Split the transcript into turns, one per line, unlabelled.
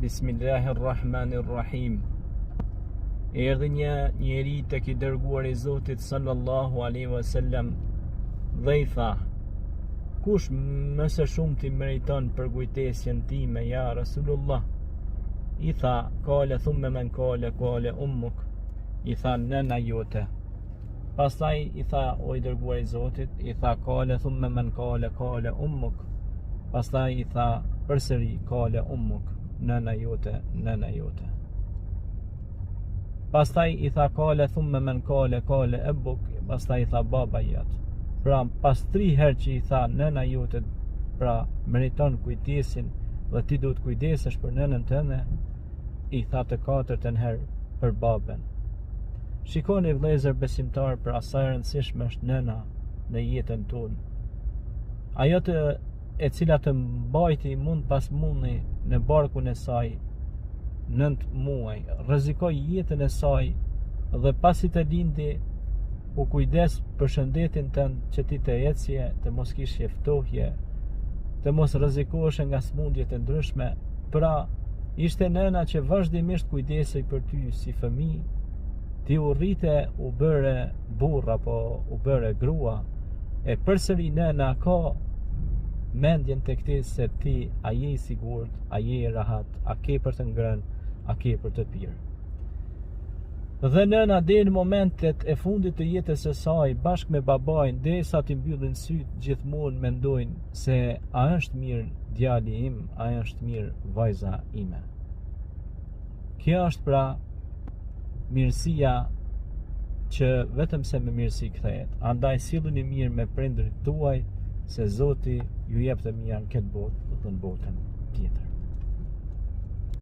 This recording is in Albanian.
Bismillahirrahmanirrahim. Erdhi një njeri tek I dërguari I Zotit sallallahu alaihi wasallam dhe I tha: kush më së shumti meriton për kujtesjen time, ja Rasulullah? I tha: kale thumme men kale ummuk. I tha: nëna jote. Pastaj I tha: o I dërguari I Zotit, I tha: kale thumme men kale ummuk. Pastaj I tha përsëri: kale ummuk, nëna jote, nëna jote. Pastaj I tha: kale thumme men kale ebuk. Pastaj I tha: baba jot. Pra pas 3 herë që I tha nëna jote, pra meriton kujdesin dhe ti duhet kujdesesh për nënën tënde, I tha të 4-ën herë për babën. Shikoni vëllezër besimtar, për asaj rëndësishme është nëna në jetën tonë. Ajo e cila të mbajti mund pas mundi në barkun e saj 9 muaj, rrezikoi jetën e saj dhe pasi të lindi u kujdes për shëndetin tënd, që ti të ecje, të mos kishje ftohje, të mos rrezikohesh nga smundjet e ndryshme. Pra, ishte nëna që vazhdimisht kujdesej për ty si fëmijë. Ti u rrite, u bëre burr apo u bëre grua, e përsëri nëna ka mendjen tek ti se ti a je I sigurt, a je I rahat, a ke për të ngrënë, a ke për të pirë. Dhe nëna deri në momentet e fundit të jetës së saj bashkë me babain, derisa t'i mbyllin syt, gjithmonë mendojnë se a është mirë djali im, a është mirë vajza ime. Kjo është pra mirësia që vetëm se me mirësi kthehet. Andaj silluni mirë me prindërit tuaj, se Zoti ju jep të mirë në këtë botë dhe në botën tjetër.